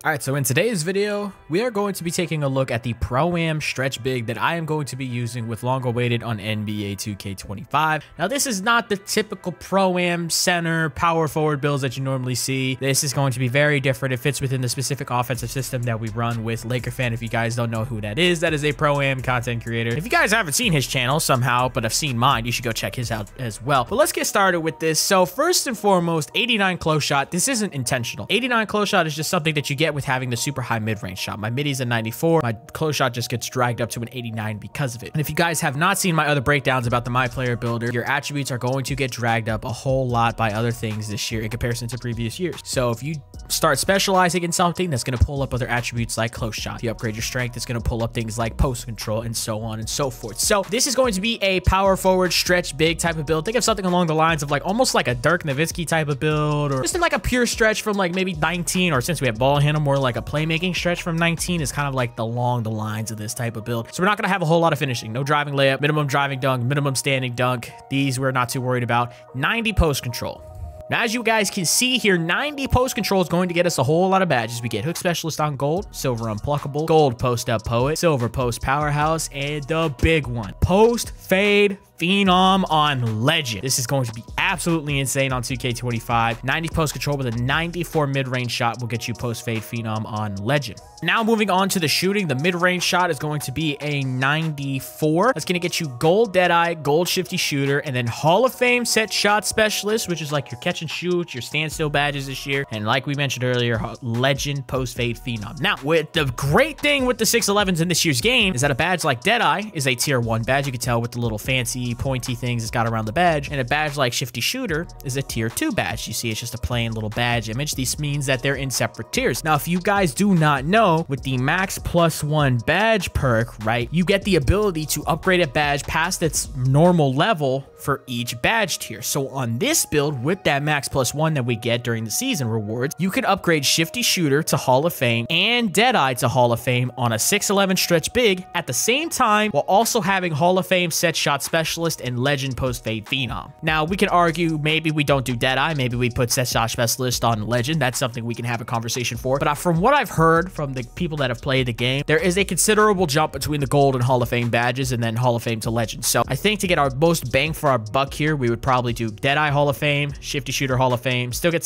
All right, so in today's video, we are going to be taking a look at the Pro-Am stretch big that I am going to be using with long awaited on NBA 2K25. Now, this is not the typical Pro-Am center power forward builds that you normally see. This is going to be very different. It fits within the specific offensive system that we run with Laker Fan. If you guys don't know who that is a Pro-Am content creator. If you guys haven't seen his channel somehow, but have seen mine, you should go check his out as well. But let's get started with this. So first and foremost, 89 close shot. This isn't intentional. 89 close shot is just something that you get with having the super high mid-range shot. My middy's a 94. My close shot just gets dragged up to an 89 because of it. And if you guys have not seen my other breakdowns about the My Player Builder, your attributes are going to get dragged up a whole lot by other things this year in comparison to previous years. So if you start specializing in something, that's going to pull up other attributes like close shot. If you upgrade your strength, it's going to pull up things like post control and so on and so forth. So this is going to be a power forward stretch big type of build. Think of something along the lines of like almost like a Dirk Nowitzki type of build, or just in like a pure stretch from like maybe 19, or since we have ball handle, more like a playmaking stretch from 19 is kind of like along the lines of this type of build. So we're not going to have a whole lot of finishing. No driving layup, minimum driving dunk, minimum standing dunk. These we're not too worried about. 90 post control. Now, as you guys can see here, 90 post control is going to get us a whole lot of badges. We get hook specialist on gold, silver unpluckable, gold post up poet, silver post powerhouse, and the big one, post fade phenom on legend. This is going to be absolutely insane on 2K25. 90 post control with a 94 mid-range shot will get you post fade phenom on legend. Now moving on to the shooting, the mid-range shot is going to be a 94. That's going to get you gold Deadeye, gold shifty shooter, and then Hall of Fame set shot specialist, which is like your catch and shoot, your standstill badges this year. And like we mentioned earlier, legend post fade phenom. Now, with the great thing with the 611s in this year's game is that a badge like Deadeye is a tier 1 badge. You can tell with the little fancy pointy things it's got around the badge, and a badge like Shifty Shooter is a tier 2 badge. You see it's just a plain little badge image. This means that they're in separate tiers. Now, if you guys do not know, with the max +1 badge perk, right, you get the ability to upgrade a badge past its normal level for each badge tier. So on this build, with that max +1 that we get during the season rewards, you can upgrade Shifty Shooter to Hall of Fame and Deadeye to Hall of Fame on a 611 stretch big at the same time, while also having Hall of Fame set shot specialist and legend post fade phenom. Now, we can argue maybe we don't do Deadeye, maybe we put set shot specialist on legend. That's something we can have a conversation for. But from what I've heard from the people that have played the game, there is a considerable jump between the gold and Hall of Fame badges and then Hall of Fame to legend. So I think to get our most bang for our buck here, we would probably do Deadeye Hall of Fame, Shifty Shooter Hall of Fame, still get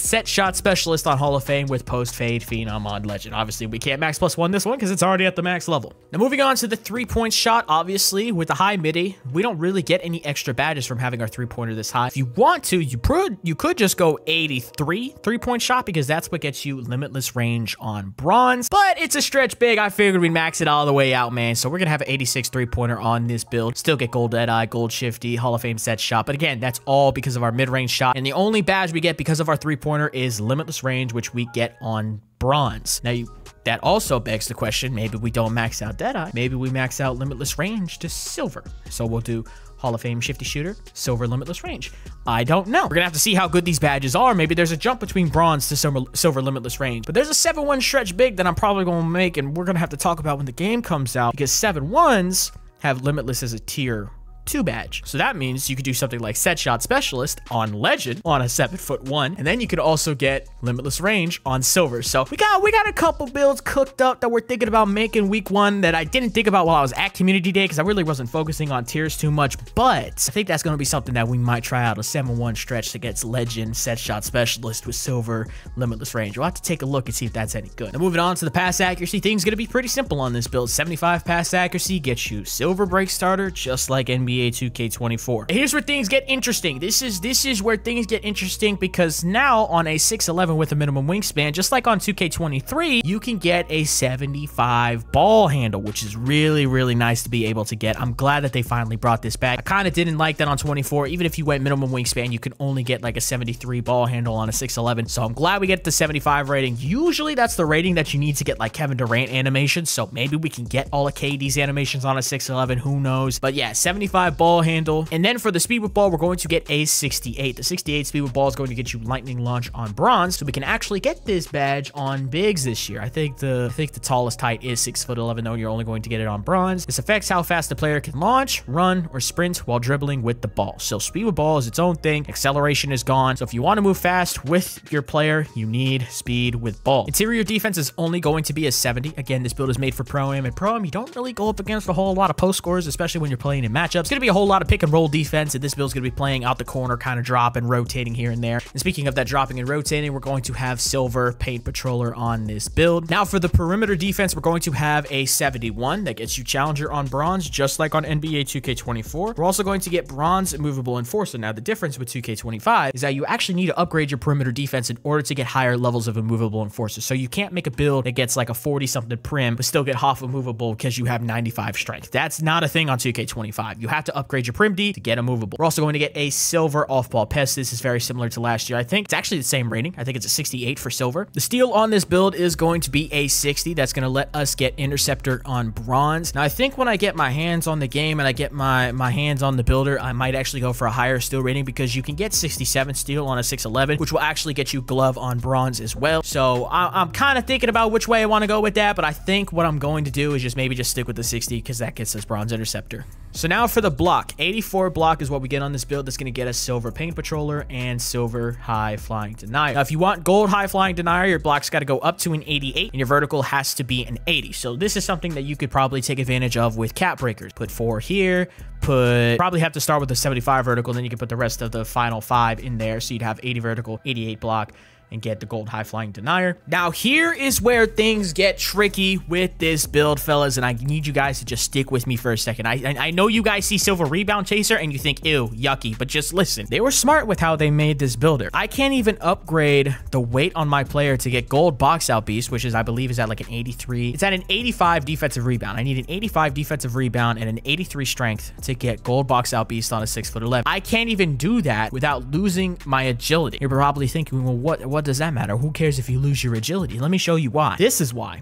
set shot specialist on Hall of Fame with post fade phenom on legend. Obviously, we can't max +1 this one because it's already at the max level. Now, moving on to the 3-point shot, obviously with the high midi, we don't really get any extra badges from having our 3-pointer this high. If you want to, you could just go 83 3-point shot because that's what gets you limitless range on bronze, but it's a stretch big. I figured we'd max it all the way out, man. So we're gonna have an 86 3-pointer on this build. Still get gold Deadeye, gold Shifty, Hall of Fame set shot, but again, that's all because of our mid-range shot, and the only badge we get because of our 3-pointer is limitless range, which we get on bronze. Now, that also begs the question, maybe we don't max out Deadeye, maybe we max out limitless range to silver. So we'll do Hall of Fame Shifty Shooter, silver limitless range. I don't know. We're gonna have to see how good these badges are. Maybe there's a jump between bronze to silver limitless range, but there's a 7-1 stretch big that I'm probably gonna make, and we're gonna have to talk about when the game comes out, because 7-1s have limitless as a tier 2 badge. So that means you could do something like set shot specialist on legend on a 7'1", and then you could also get limitless range on silver. So we got a couple builds cooked up that we're thinking about making week 1 that I didn't think about while I was at community day because I really wasn't focusing on tiers too much, but I think that's going to be something that we might try out, a 7-1 stretch that gets legend set shot specialist with silver limitless range. We'll have to take a look and see if that's any good. Now, moving on to the pass accuracy, things going to be pretty simple on this build. 75 pass accuracy gets you silver break starter, just like NBA 2K24. Here's where things get interesting. This is where things get interesting because now on a 6'11 with a minimum wingspan, just like on 2K23, you can get a 75 ball handle, which is really, really nice to be able to get. I'm glad that they finally brought this back. I kind of didn't like that on 24. Even if you went minimum wingspan, you can only get like a 73 ball handle on a 6'11. So I'm glad we get the 75 rating. Usually that's the rating that you need to get like Kevin Durant animations. So maybe we can get all of KD's animations on a 6'11. Who knows? But yeah, 75 85 ball handle. And then for the speed with ball, we're going to get a 68. The 68 speed with ball is going to get you lightning launch on bronze, so we can actually get this badge on bigs this year. I think the tallest height is 6'11", though you're only going to get it on bronze. This affects how fast the player can launch, run, or sprint while dribbling with the ball. So speed with ball is its own thing. Acceleration is gone. So if you want to move fast with your player, you need speed with ball. Interior defense is only going to be a 70. Again, this build is made for Pro-Am. And Pro-Am, you don't really go up against a whole lot of post scores, especially when you're playing in matchups. It's going to be a whole lot of pick and roll defense, and this build's going to be playing out the corner, kind of drop and rotating here and there. And speaking of that dropping and rotating, we're going to have Silver Paint Patroller on this build. Now for the perimeter defense, we're going to have a 71 that gets you Challenger on bronze, just like on NBA 2K24. We're also going to get Bronze Movable Enforcer. Now the difference with 2K25 is that you actually need to upgrade your perimeter defense in order to get higher levels of Immovable Enforcer. So you can't make a build that gets like a 40-something prim, but still get half immovable because you have 95 strength. That's not a thing on 2K25. You have to upgrade your prim D to get immovable. We're also going to get a Silver Off-Ball Pest. This is very similar to last year. I think it's actually the same rating. I think it's a 68 for Silver. The steal on this build is going to be a 60. That's going to let us get Interceptor on bronze. Now I think when I get my hands on the game and I get my hands on the builder, I might actually go for a higher steal rating because you can get 67 steal on a 6'11", which will actually get you glove on bronze as well. So I'm kind of thinking about which way I want to go with that, but I think what I'm going to do is maybe just stick with the 60 because that gets us Bronze Interceptor. So now for the block, 84 block is what we get on this build. That's going to get us Silver Paint Patroller and Silver High Flying Denier. Now, if you want Gold High Flying Denier, your block's got to go up to an 88 and your vertical has to be an 80. So this is something that you could probably take advantage of with Cap Breakers. Put 4 here, probably have to start with the 75 vertical, then you can put the rest of the final 5 in there. So you'd have 80 vertical, 88 block, and get the Gold High Flying Denier. Now, here is where things get tricky with this build, fellas, and I need you guys to just stick with me for a second. I know you guys see Silver Rebound Chaser and you think, ew, yucky, but just listen. They were smart with how they made this builder. I can't even upgrade the weight on my player to get Gold Box Out Beast, which is, I believe, is at like an 83. It's at an 85 defensive rebound. I need an 85 defensive rebound and an 83 strength to get Gold Box Out Beast on a 6'11". I can't even do that without losing my agility. You're probably thinking, well, what does that matter? Who cares if you lose your agility? Let me show you why. This is why.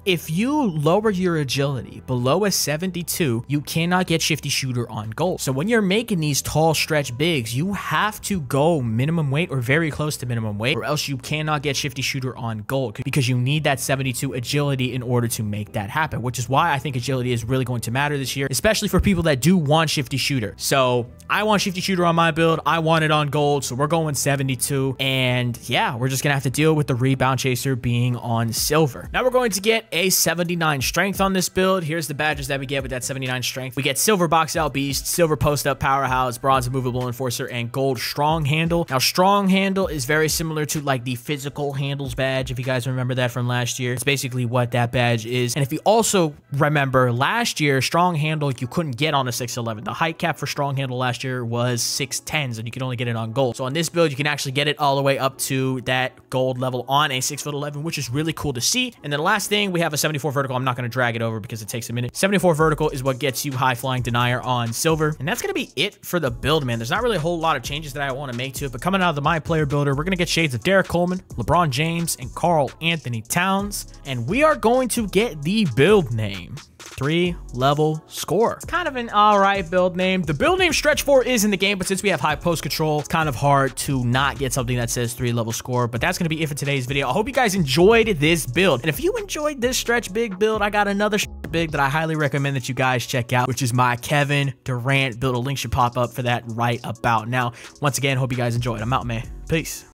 If you lower your agility below a 72, you cannot get Shifty Shooter on gold. So when you're making these tall stretch bigs, you have to go minimum weight or very close to minimum weight, or else you cannot get Shifty Shooter on gold because you need that 72 agility in order to make that happen, which is why I think agility is really going to matter this year, especially for people that do want Shifty Shooter. So I want Shifty Shooter on my build. I want it on gold, so we're going 72. And yeah, we're just going to have to deal with the Rebound Chaser being on silver. Now we're going to get a 79 strength on this build. Here's the badges that we get with that 79 strength. We get Silver Box Out Beast, Silver Post Up Powerhouse, Bronze Movable Enforcer, and Gold Strong Handle. Now, Strong Handle is very similar to like the Physical Handles badge, if you guys remember that from last year. It's basically what that badge is. And if you also remember last year, Strong Handle, you couldn't get on a 6'11". The height cap for Strong Handle last year was 6'10", and you could only get it on gold. So on this build, you can actually get it all the way up to that gold level on a 6'11", which is really cool to see. And then the last thing, we have a 74 vertical. I'm not going to drag it over because it takes a minute. 74 vertical is what gets you High Flying Denier on silver. And that's going to be it for the build, man. There's not really a whole lot of changes that I want to make to it, but coming out of the My Player builder, we're going to get shades of Derek Coleman, LeBron James, and Karl Anthony Towns. And we are going to get the build name 3-level score. It's kind of an all right build name. The build name Stretch 4 is in the game, but since we have high post control, it's kind of hard to not get something that says 3-level score. But that's going to be it for today's video. I hope you guys enjoyed this build. And if you enjoyed this Stretch Big build, I got another big that I highly recommend that you guys check out, which is my Kevin Durant build. A link should pop up for that right about now. Once again, hope you guys enjoyed. I'm out, man. Peace.